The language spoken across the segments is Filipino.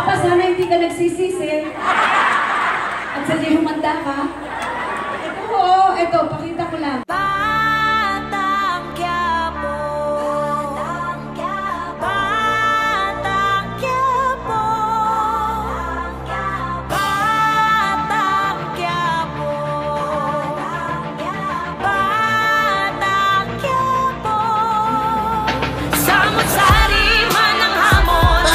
Papa, sana hindi ka nagsisisi. At sadya humanda ka. Oo, eto, pakita ko lang. Batang Quiapo, Batang Quiapo, Batang Quiapo, Batang Quiapo, Batang Quiapo. Samot-sari man ang hamon,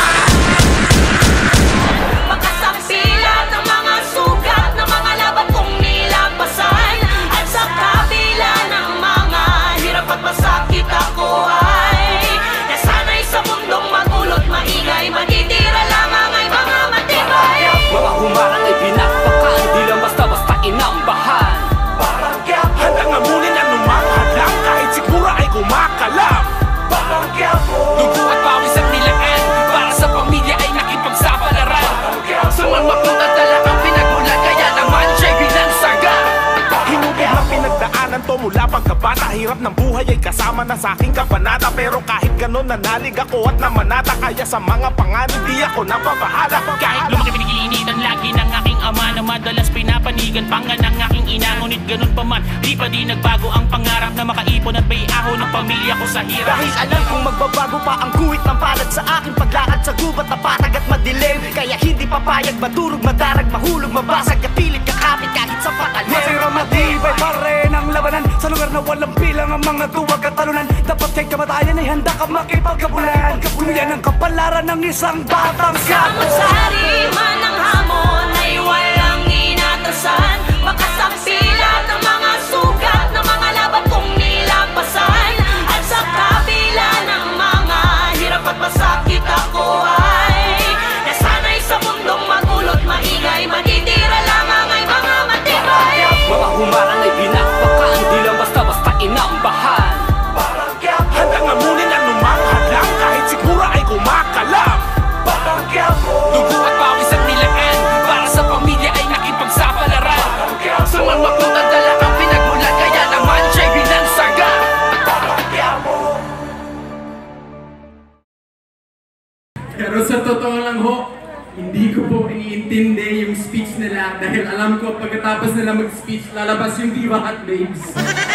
makasampilan ng mga sugat ng mga laban kong nilampasan. At sa kabila ng mga hirap at masakit, ako ay nasanay sa mundong magulot maingay. Matitira lamang ay mga matibay. Mga humarang ay pinakpakan, di lang basta-basta inambahan. Parang Quiapo, handang amunin ang lumanghalang kahit siguro ay kumakalam. Parang Quiapo, Dugo at pawis at nilaan, para sa pamilya ay nakipagsapalaran. Parang Quiapo, Sumangmakot at talagang pinagmulan, kaya naman siya'y binansaga. hinugid na pinagdaanan to mula pagkabata. Hirap ng buhay ay kasama na sa aking kabanata. Pero kahit ganon nanalig ako at namanata. Kaya sa mga panganib di ako napapahala. Kahit lumaki piniginitan lagi ng aking ama na madalas pinapanigan pangan ng aking ina. Ngunit ganun pa man, di pa di nagbago ang pangarap na makaipon at baiaho ng pamilya ko sa hirap. Dahil alam kong magbabago pa ang guhit ng palad sa aking paglakad sa gubat na patag at madilim. Kaya hindi papayag, madurog, madarag, mahulog, mabasag, kapilit, kakapit kahit sa patalim. Masira matibay pa rin ang labanan sa lugar na walang bilang ang mga duwag at talunan. Dapat kay kamatayan ay handa ka makipagkabulan. Yan ang kapalaran ng isang batang Quiapo. Samot-sari man ang hamon ay walang inatasan. Makasampilan ng mga sugat ng mga laban kong nilampasan. At sa kabila ng mga hirap at masakit, ako ay nasanay sa mundong magulot maingay. Matitira lamang ay mga matibay. Mga humarang ay pinakpakan, di lang basta-basta inambahan. Parang Quiapo, handang amunin ang lumanghalang kahit siguro ay kumakalam. Parang Quiapo, Dugo at pawis at nilaan, para sa pamilya ay nakipagsapalaran. Parang Quiapo, Sumangmakot at talagang pinagmulan, kaya naman siya'y binansaga. Parang Quiapo. Pero sa totoo lang ho, hindi ko po iniintindi yung speech nila dahil alam ko pagkatapos nila mag-speech, lalabas yung Viva Hot Babes.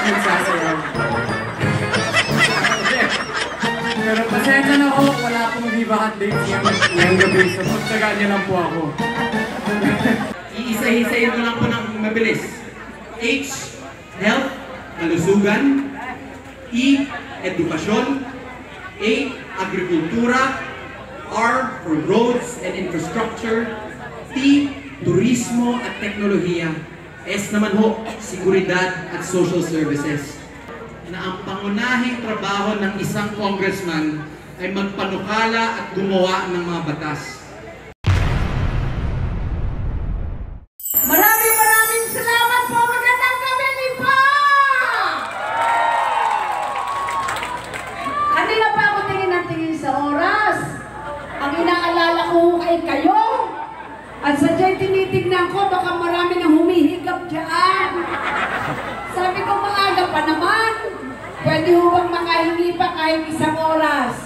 Magsasayaw. Pero pasensya na ho, wala akong Viva Hot Babes ngayong gabi. So pagtsagaan niyo lang po ako. Iisa-isayin ko lang po ng mabilis. H, health, kalusugan. E, edukasyon. A, agrikultura. R, for roads and infrastructure. T, turismo at teknolohiya. S naman ho, seguridad at social services. Na ang pangunahing trabaho ng isang congressman ay magpanukala at gumawa ng mga batas. Maraming salamat po. Magandang gabi, Lipa! Kanina pa ako tingin ng tingin sa oras. Ang inaalala ko ay kayo. At sadya'y tinitignan ko, baka marami nang humihigap dyan. Sabi ko, maaga pa naman. Pwede huwag makahingi pa kahit isang oras.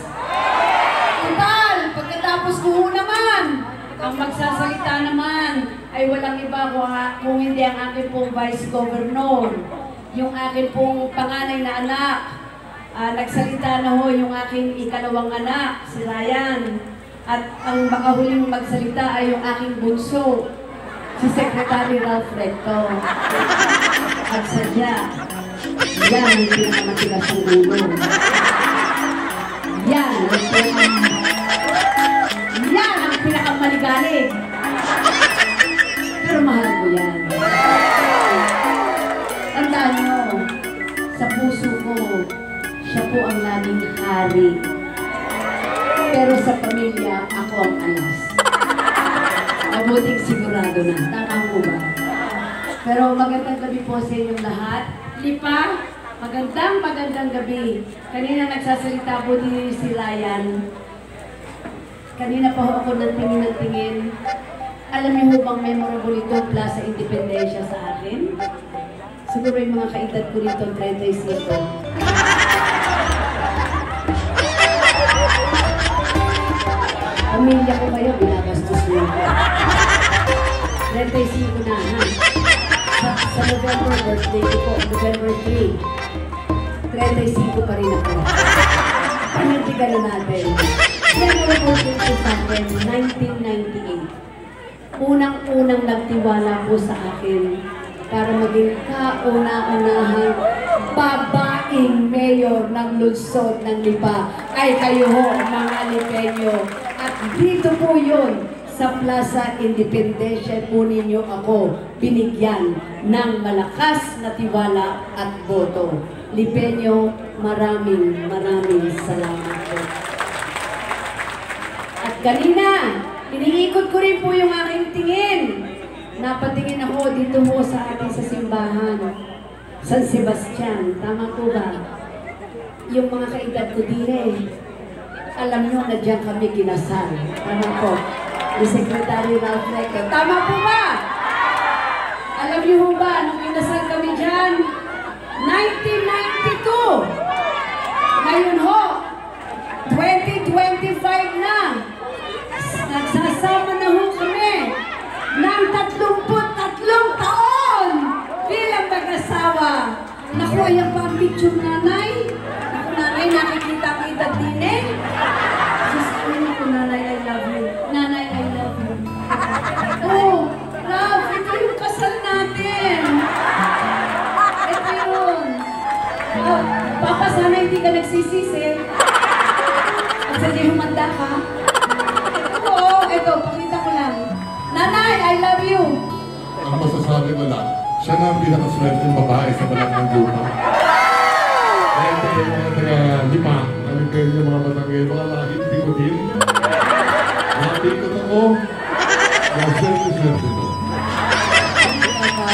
Total, pagkatapos ko naman, ang magsasalita naman ay walang iba kung hindi ang akin pong Vice Governor. Yung akin pong panganay na anak. Nagsalita na ho yung aking ikalawang anak, si Ryan. At ang makahuling magsalita ay yung aking bunso, si Secretary Ralph Recto. At sadya, yan ang pinakamatigas ng ulo. Yan ang pinakamaligalig. Pero mahal ko yan. Tandaan nyo, sa puso ko, siya po ang laging hari. Pero sa pamilya, ako ang alas. Mabuting sigurado na. Tama po ba? Pero magandang gabi po sa inyong lahat. Lipa, magandang gabi. Kanina nagsasalita po din si Ryan. Kanina pa ho ako ng tingin. Alam niyo ho bang memorable ito Plaza Independencia sa akin? Siguro yung mga kaedad ko rito, 35. Pamilya ko kayo, binagastos niyo. 35 na, ha? Sa November birthday ko po, November 3. 35 pa rin ako. Panantigan na natin. November birthday ko sa akin, 1998. Unang-unang nagtiwala po sa akin para maging kauna-unahang babaeng mayor ng lungsod ng Lipa ay kayo ho, mga Lipeño. At dito po yun, sa Plaza Independencia po ninyo ako binigyan ng malakas na tiwala at boto. Lipeño, maraming salamat po. At kanina, iniikot ko rin po yung aking tingin. Napatingin ako dito mo sa ating sa simbahan, San Sebastian. Tama po ba? Yung mga kaedad ko din alam nyo na dyan kami kinasal. Tama po. Ni Secretary Ralph Recto. Tama po ba? Alam nyo ho ba, nung kinasal kami dyan, 1992. Ngayon ho, 2025 na. Nagsasama na ho kami ng 33 taon bilang mag-asawa. Naku, ayan pa ang picture nanay. Naku, nanay, nakikita ang edad din eh. Sister, naku, nanay, I love you. Nanay, I love you. Oh, love, ito yung kasal natin. Ito yun. Oh, Papa, sana hindi ka nagsisisi. At sadya humanda ka. Oo, ito, pakita ko lang. Nanay, I love you. Ang masasabi ko lang, siya na ang pinakaswerteng babae sa balat ng lupa. Kaya ito kayo mga taga-Lipa, alam kayo yung mga batangay, mga lahit, bikutin. Mga pikot ako, mga swerte-swerte mo. Papa,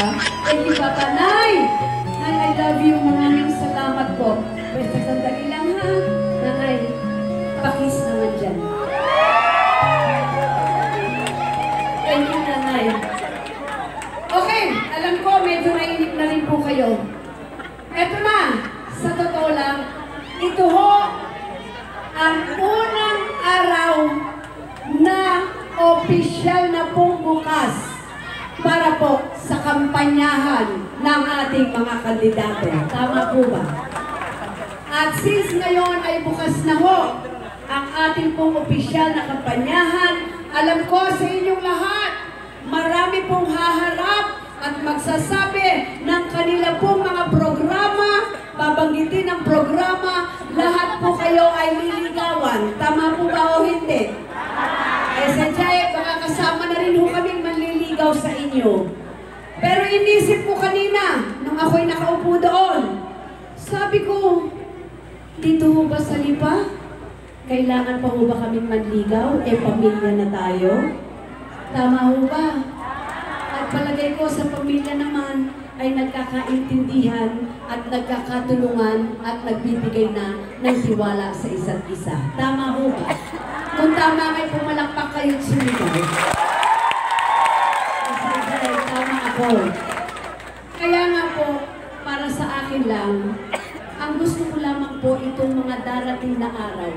thank you, Papa. Nay! Nay, I love you. Maraming salamat po. Pwede sandali lang, ha? Nanay, pakis naman dyan. Thank you, Nanay. Okay, alam ko, medyo nainip na rin po kayo. Eto na, sa totoo lang, ito ho ang unang araw na opisyal na pong bukas para po sa kampanyahan ng ating mga kandidato. Tama po ba? At since ngayon ay bukas na ho ang ating pong opisyal na kampanyahan, alam ko sa inyong lahat, marami pong haharap at magsasabi ng kanila pong mga programa, babanggitin ang programa, lahat po kayo ay liligawan. Tama po ba o hindi? Eh sadya, baka kasama na rin ho kaming manliligaw sa inyo. Pero inisip ko kanina, nung ako'y nakaupo doon, sabi ko, dito ho ba sa Lipa? Kailangan pa ho ba kaming manligaw? Eh, pamilya na tayo. Tama ho ba? At palagay ko sa pamilya naman ay nagkakaintindihan at nagkakatulungan at nagbibigay na ng tiwala sa isa't isa. Tama ho ba? Kung tama ay pumalakpak kayo't sumigaw. Kasi tama ako. Kaya nga po, para sa akin lang, ang gusto ko lamang po itong mga darating na araw.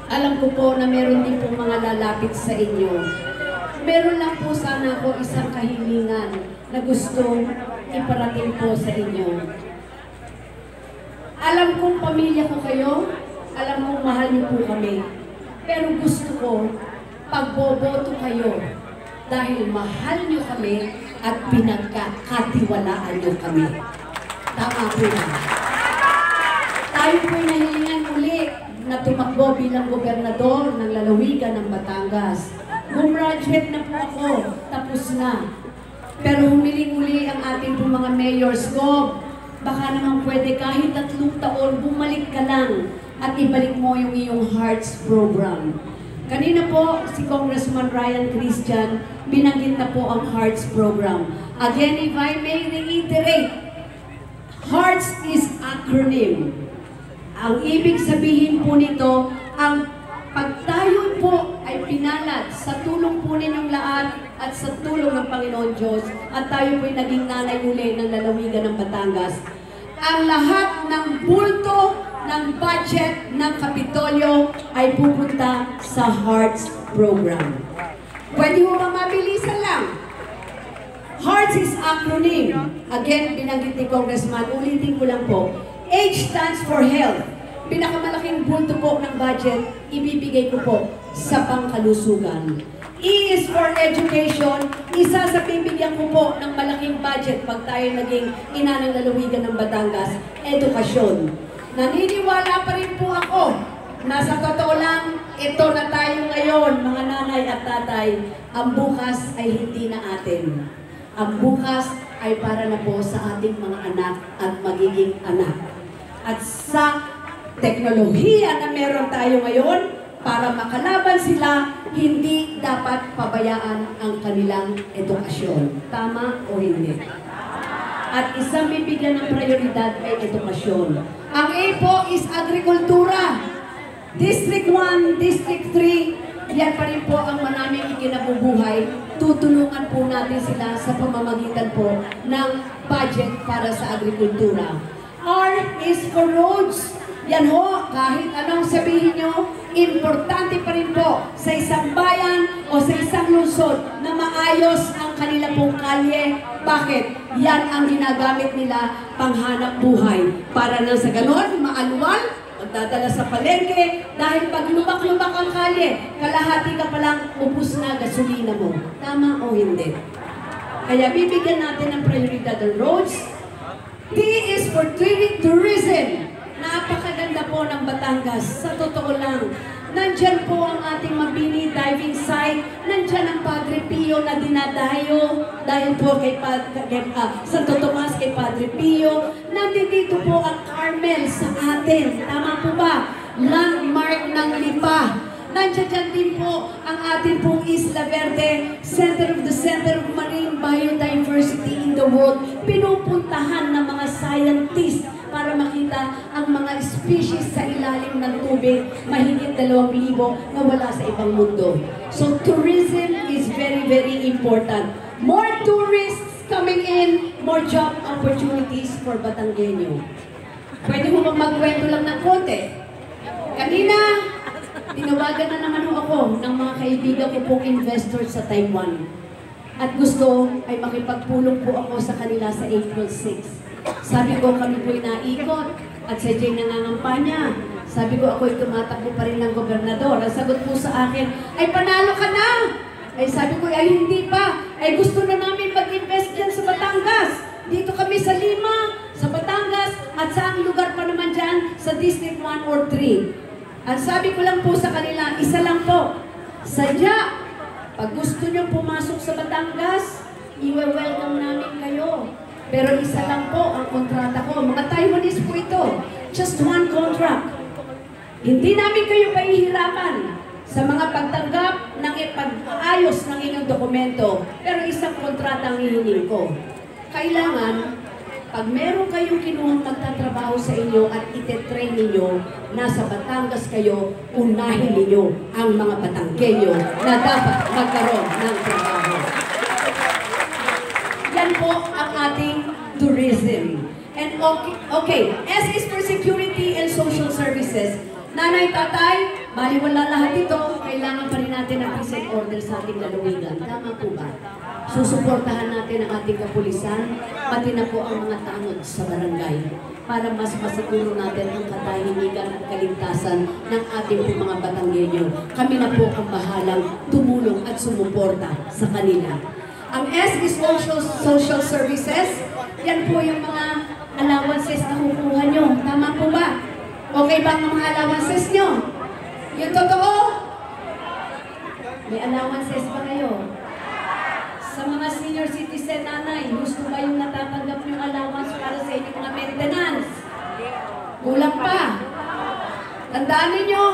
Alam ko po na meron din po mga lalapit sa inyo. Meron lang po sana ako isang kahilingan na gustong iparating po sa inyo. Alam kong pamilya ko kayo, alam kong mahal niyo po kami. Pero gusto ko, pagboboto kayo dahil mahal niyo kami at pinagkakatiwalaan niyo kami. Tama po na. Tayo po'y nahilingan uli na tumakbo bilang gobernador ng lalawigan ng Batangas. Gumraduate na po ako, tapos na. Pero humiling uli ang ating pong mga mayors ko. Baka naman pwede kahit 3 taon, bumalik ka lang at ibalik mo yung iyong Hearts program. Kanina po, si Congressman Ryan Christian, binanggit na po ang Hearts program. Again, if I may reiterate, Hearts is acronym. Ang ibig sabihin po nito, ang pagtayo po ay pinalad sa tulong po ninyong lahat at sa tulong ng Panginoon Diyos at tayo po'y naging nanay uli ng lalawigan ng Batangas. Ang lahat ng bulto ng budget ng Kapitolyo ay pupunta sa HEARTS program. Pwede mo ba mabilisan lang? HEARTS is acronym. Again, binanggit ni Congressman, ulitin ko lang po. H stands for health. Pinakamalaking bulto po ng budget, ibibigay ko po sa pangkalusugan. E is for education. Isa sa bibigyan ko po ng malaking budget pag tayo naging ina ng lalawigan ng Batangas, edukasyon. Naniniwala pa rin po ako na sa totoo lang, ito na tayo ngayon, mga nanay at tatay, ang bukas ay hindi na atin. Ang bukas ay para na po sa ating mga anak at magiging anak. At sa teknolohiya na meron tayo ngayon, para makalaban sila, hindi dapat pabayaan ang kanilang edukasyon. Tama o hindi? At isang bibigyan ng prioridad ay edukasyon. Ang A po is agrikultura. District 1, District 3, yan pa rin po ang maraming ikinabubuhay. Tutulungan po natin sila sa pamamagitan po ng budget para sa agrikultura. R is for roads. Yan ho, kahit anong sabihin nyo, importante pa rin po sa isang bayan o sa isang lungsod na maayos ang kanila pong kalye. Bakit? Yan ang ginagamit nila panghanap buhay. Para na sa ganon, maanual, magdadala sa palengke, dahil pag lubak-lubak ang kalye, kalahati ka palang ubus na gasolina mo. Tama o hindi? Kaya bibigyan natin ng prioridad ng roads. T is for tourism. Napakaganda po ng Batangas. Sa totoo lang, nandyan po ang ating Mabini diving site. Nandyan ang Padre Pio na dinadayo. Dahil po kay Santo Tomas, kay Padre Pio. Nandito po ang Carmel sa atin. Tama po ba? Landmark ng Lipa. Nandiyan din po ang ating pong Isla Verde, center of marine biodiversity in the world. Pinupuntahan ng mga scientists para makita ang mga species sa ilalim ng tubig, mahigit 2,000 na wala sa ibang mundo. So tourism is very, very important. More tourists coming in, more job opportunities for Batanggenyo. Pwede mo bang magkwento lang ng konti? Kanina, tinawagan na naman ako ng mga kaibigan ko pong investors sa Taiwan. At gusto ay makipagpulong po ako sa kanila sa April 6. Sabi ko, kami po'y naikot at sa Jay nangangampanya. Sabi ko, ako'y tumatakbo pa rin ng gobernador. Ang sagot po sa akin, ay panalo ka na! Ay sabi ko, ay hindi pa. Ay gusto na namin mag-invest dyan sa Batangas. Dito kami sa Lima, sa Batangas, at saang lugar pa naman dyan sa District 1 or 3. Ang sabi ko lang po sa kanila, isa lang po. Sadya, pag gusto nyo pumasok sa Batangas, i-welcome namin kayo. Pero isa lang po ang kontrata ko. Mga Taiwanese po ito. Just one contract. Hindi namin kayo pahihirapan sa mga pagtanggap ng ipag-ayos ng inyong dokumento. Pero isang kontrata ang hihingin ko. Kailangan, pag meron kayong kinuhang magtatrabaho sa inyo at itetrain ninyo, nasa Batangas kayo, unahin ninyo ang mga Batanggenyo na dapat magkaroon ng trabaho. Yan po ang ating tourism. And okay, S is for security and social services. Nanay, tatay, baliwala lahat ito, kailangan pa rin natin ang peace and order sa ating lalawigan. Tama po ba? Susuportahan natin ang ating kapulisan, pati na po ang mga tanod sa barangay, para mas masiguro natin ang katahimikan at kaligtasan ng ating po mga Batanggenyo. Kami na po ang bahalang tumulong at sumuporta sa kanila. Ang S is social services. Yan po yung mga allowances na kukuha nyo. Tama po ba? Okay ba ang mga allowances nyo? Yung totoo? May allowances ba kayo? Sa mga senior citizen nanay, gusto ba yung natatanggap yung allowance para sa inyong mga maintenance? Kulang pa. Tandaan ninyo,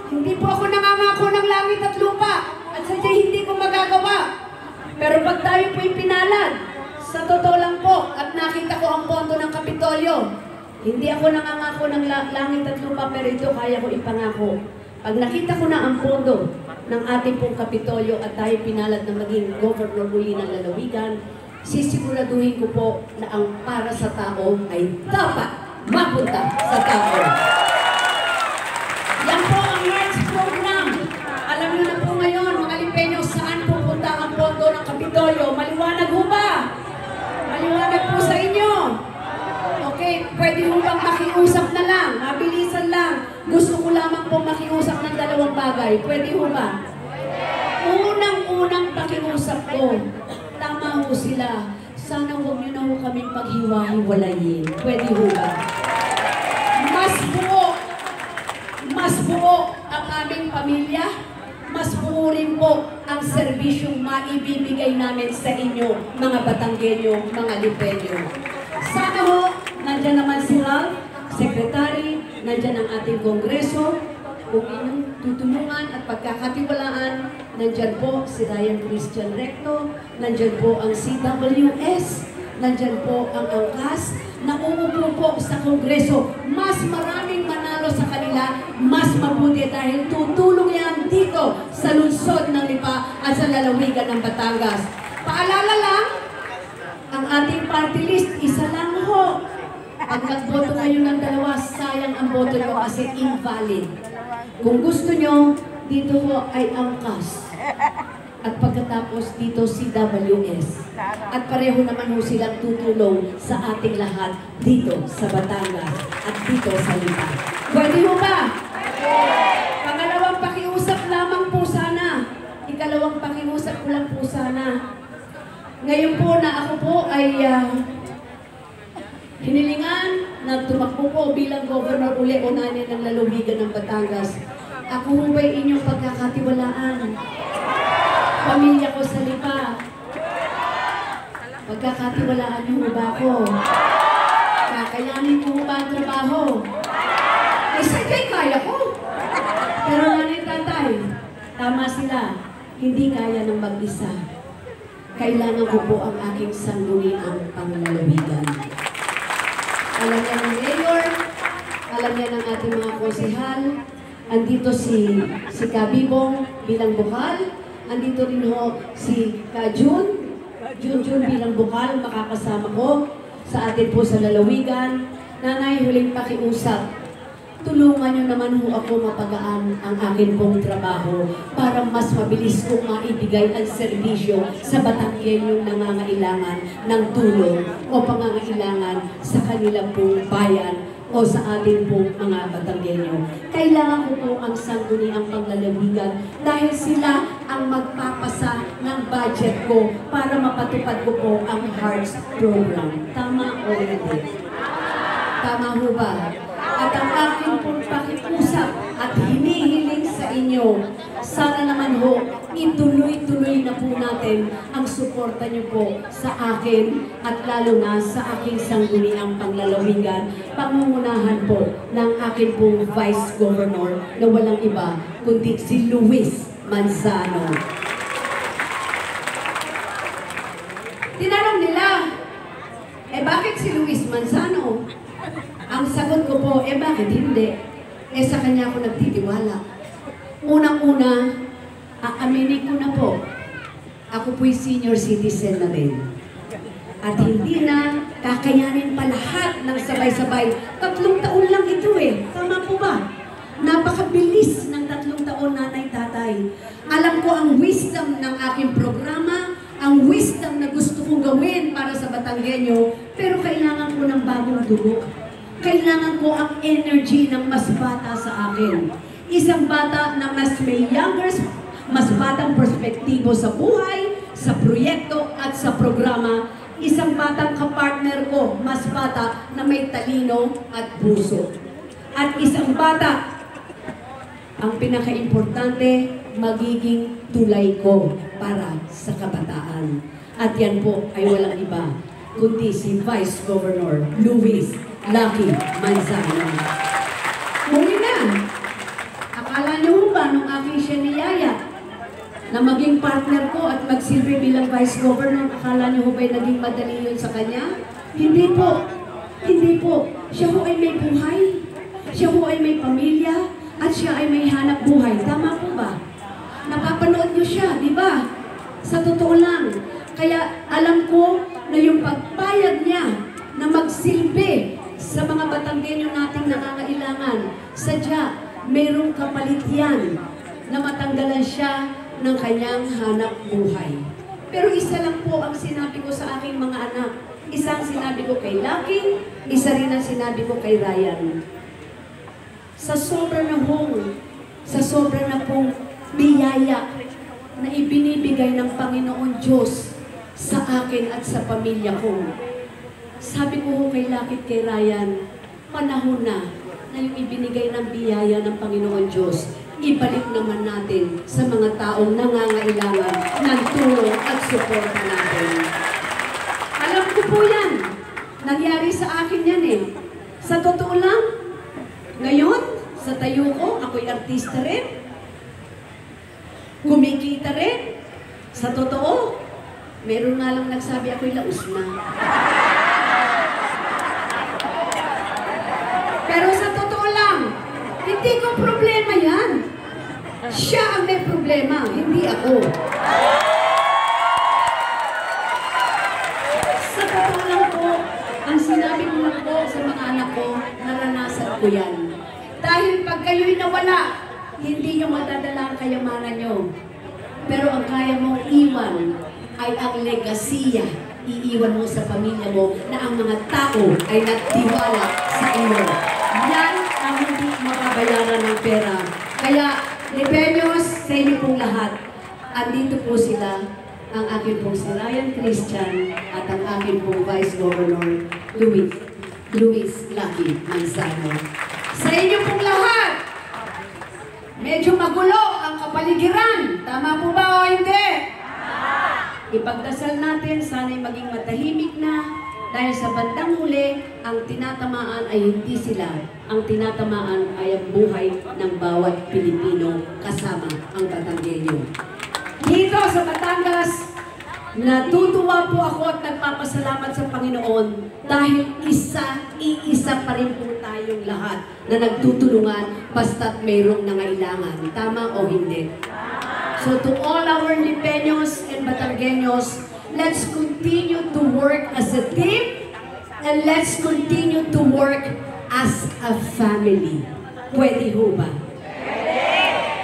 hindi po ako nangangako ng langit at lupa. At sadya hindi ko magagawa. Pero pag tayo po'y pinalad, sa totoo lang po, at nakita ko ang pondo ng Kapitolyo, hindi ako nangangako ng langit at lupa, pero ito kaya ko ipangako. Pag nakita ko na ang pondo ng ating pong Kapitolyo at tayo pinalad na maging governor muli ng lalawigan, sisiguraduhin ko po na ang para sa tao ay dapat mapunta sa tao. Gusto ko lamang po makiusap ng dalawang bagay. Pwede ho ba? Unang-unang pakiusap ko, tama ho sila. Sana huwag niyo na ho kaming paghiwa-hiwalayin. Pwede ho ba? Mas buo ang aming pamilya. Mas buo rin po ang serbisyong maibibigay namin sa inyo, mga Batanggenyo, mga Lipeño. Sana ho, nandyan naman si Ralph, Secretary, nandyan ang ating Kongreso, kung inyong tutulungan at pagkakatiwalaan, nandyan po si Ryan Christian Recto, nandyan po ang CWS, nandyan po ang ANCAS, na umupo po sa Kongreso. Mas maraming manalo sa kanila, mas mabuti dahil tutulong yan dito sa lungsod ng Lipa at sa lalawigan ng Batangas. Paalala lang, ang ating party list, isa lang ho. Pag nagboto kayo ng dalawa, sayang ang boto nyo kasi invalid. Kung gusto nyo, dito ho ay ANCAS. At pagkatapos dito CWS. At pareho naman ho silang tutulong sa ating lahat dito sa Batangas at dito sa Lipa. Pwede ho ba? Pangalawang pakiusap lamang po sana. Ikalawang pakiusap ko lang po sana. Ngayon po na ako po ay hinilingan na tumakbo po bilang governor uli o nanay ng lalawigan ng Batangas. Ako ho ba'y inyong pagkakatiwalaan? Pamilya ko sa Lipa. Pagkakatiwalaan niyo ba ako? Kakayanin ko ba ang trabaho? Ay, sadya'y kaya ko. Pero nanay tatay, tama sila. Hindi kaya ng mag-isa. Kailangan ko po ang aking sangguniang panglalawigan. Alam niya ng mayor, alam niya ng ating mga konsehal, andito si Kabibong bilang bukal, andito rin ho si Jun bilang bukal, makakasama ko sa atin po sa lalawigan. Nanay, huling pakiusap, tulungan niyo naman ho ako mapagaan ang akin pong trabaho para mas mabilis kong maibigay ang serbisyo sa Batanggenyong nangangailangan ng tulong o pangangailangan sa kanilang pong bayan o sa ating pong mga Batanggenyo. Kailangan ko po ang sangguniang panglalawigan dahil sila ang magpapasa ng budget ko para mapatupad ko po ang HEARTS program. Tama o hindi? Tama ho ba? At ang aking pong pakiusap at hinihiling sa inyo, sana naman ho, ituloy-tuloy na po natin ang suporta niyo po sa akin at lalo na sa aking sangguniang panglalawigan, pangungunahan po ng akin pong Vice Governor na walang iba kundi si Luis Manzano. Tinanong nila, bakit si Luis Manzano? Ang sagot ko po, bakit hindi? Sa kanya ako nagtitiwala. Unang-una, aaminin ko na po, ako po'y senior citizen na rin. At hindi na kakayanin pa lahat ng sabay-sabay. 3 taon lang ito Tama po ba? Napakabilis ng 3 taon, nanay-tatay. Alam ko ang wisdom ng aking programa, ang wisdom na gusto kong gawin para sa Batanggenyo, pero kailangan ko ng bagong dugo. Kailangan ko ang energy ng mas bata sa akin. Isang bata na mas may mas batang perspektibo sa buhay, sa proyekto at sa programa. Isang batang kapartner ko, mas bata na may talino at puso. At isang bata, ang pinaka-importante, magiging tulay ko para sa kabataan. At yan po ay walang iba, kundi si Vice Governor Luis Lucky Manzano. Muli na, akala niyo ba nung aking siya niyaya na maging partner ko at magsilbi bilang Vice Governor, akala niyo ba'y naging madali yun sa kanya? Hindi po. Hindi po. Siya ho ay may buhay. Siya ho ay may pamilya at siya ay may hanap buhay. Tama po ba? Napapanood niyo siya, di ba? Sa totoo lang. Kaya alam ko na yung pagpayag niya na magsilbi sa mga Batanggenyo nating nangangailangan, sadya, mayroong kapalit yan na matanggalan siya ng kanyang hanap buhay. Pero isa lang po ang sinabi ko sa aking mga anak. Isang sinabi ko kay Lucky, isa rin ang sinabi ko kay Ryan. sa sobra ng sa sobra na pong biyaya na ibinibigay ng Panginoon Diyos sa akin at sa pamilya ko. Sabi ko kay Lakit, kay Ryan, panahon na yung ibinigay ng biyaya ng Panginoon Diyos, ibalik naman natin sa mga taong nangangailangan ng tulong at suporta natin. Alam ko po yan. Nangyari sa akin yan eh. Sa totoo lang, ngayon, sa tayo ko, ako'y artista rin. Kumikita rin. Sa totoo, meron nga lang nagsabi ako'y laos na. Pero sa totoo lang, hindi ko problema yan. Siya ang may problema, hindi ako. Sa totoo lang po, ang sinabi ko lang po sa mga anak ko, naranasan ko yan. Dahil pag kayo'y nawala, hindi nyo madadala ang kayamanan nyo. Pero ang kaya mong iwan ay ang legasiya. Iiwan mo sa pamilya mo na ang mga tao ay nagtiwala sa iyo. Yan ang hindi makabayaran ng pera. Kaya, Libeños, sa inyo pong lahat, andito po sila, ang akin pong si Ryan Christian at ang akin pong Vice Governor, Luis Lucky Manzano. Sa inyo pong lahat, medyo magulo ang kapaligiran. Tama po ba o hindi? Ipagdasal natin, sana'y maging matahimik na, dahil sa bandang huli, ang tinatamaan ay hindi sila. Ang tinatamaan ay ang buhay ng bawat Pilipino kasama ang Batanggenyo. Dito sa Batangas, natutuwa po ako at nagpapasalamat sa Panginoon dahil iisa pa rin po tayong lahat na nagtutulungan basta't mayroong nangailangan. Tama o hindi? So to all our Libeños and Batanggenyos, let's continue to work as a team and let's continue to work as a family. Pwede ho ba?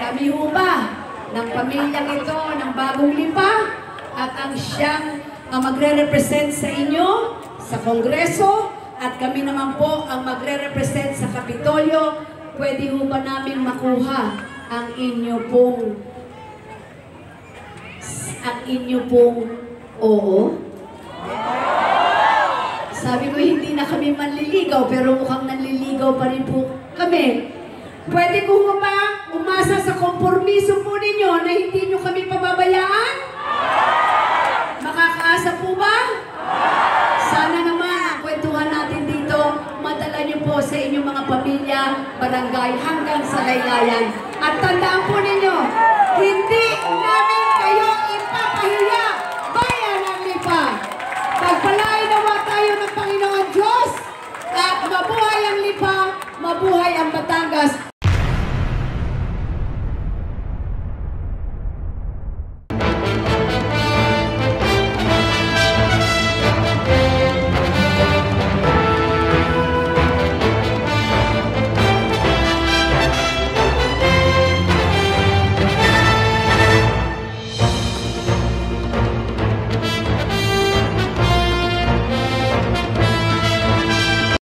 Kami ho ba ng pamilyang ito, ng Bagong Lipa, at ang siyang magre-represent sa inyo, sa Kongreso, at kami naman po ang magre-represent sa Kapitolyo, pwede ho ba namin makuha ang inyo pong oo? Sabi ko, hindi na kami manliligaw, pero mukhang nanliligaw pa rin po kami. Pwede ko ba umasa sa kompormiso po ninyo na hindi nyo kami pababayaan? Makakaasa po ba? Sana naman ang kwentuhan natin dito, madala nyo po sa inyong mga pamilya, barangay, hanggang sa laylayan.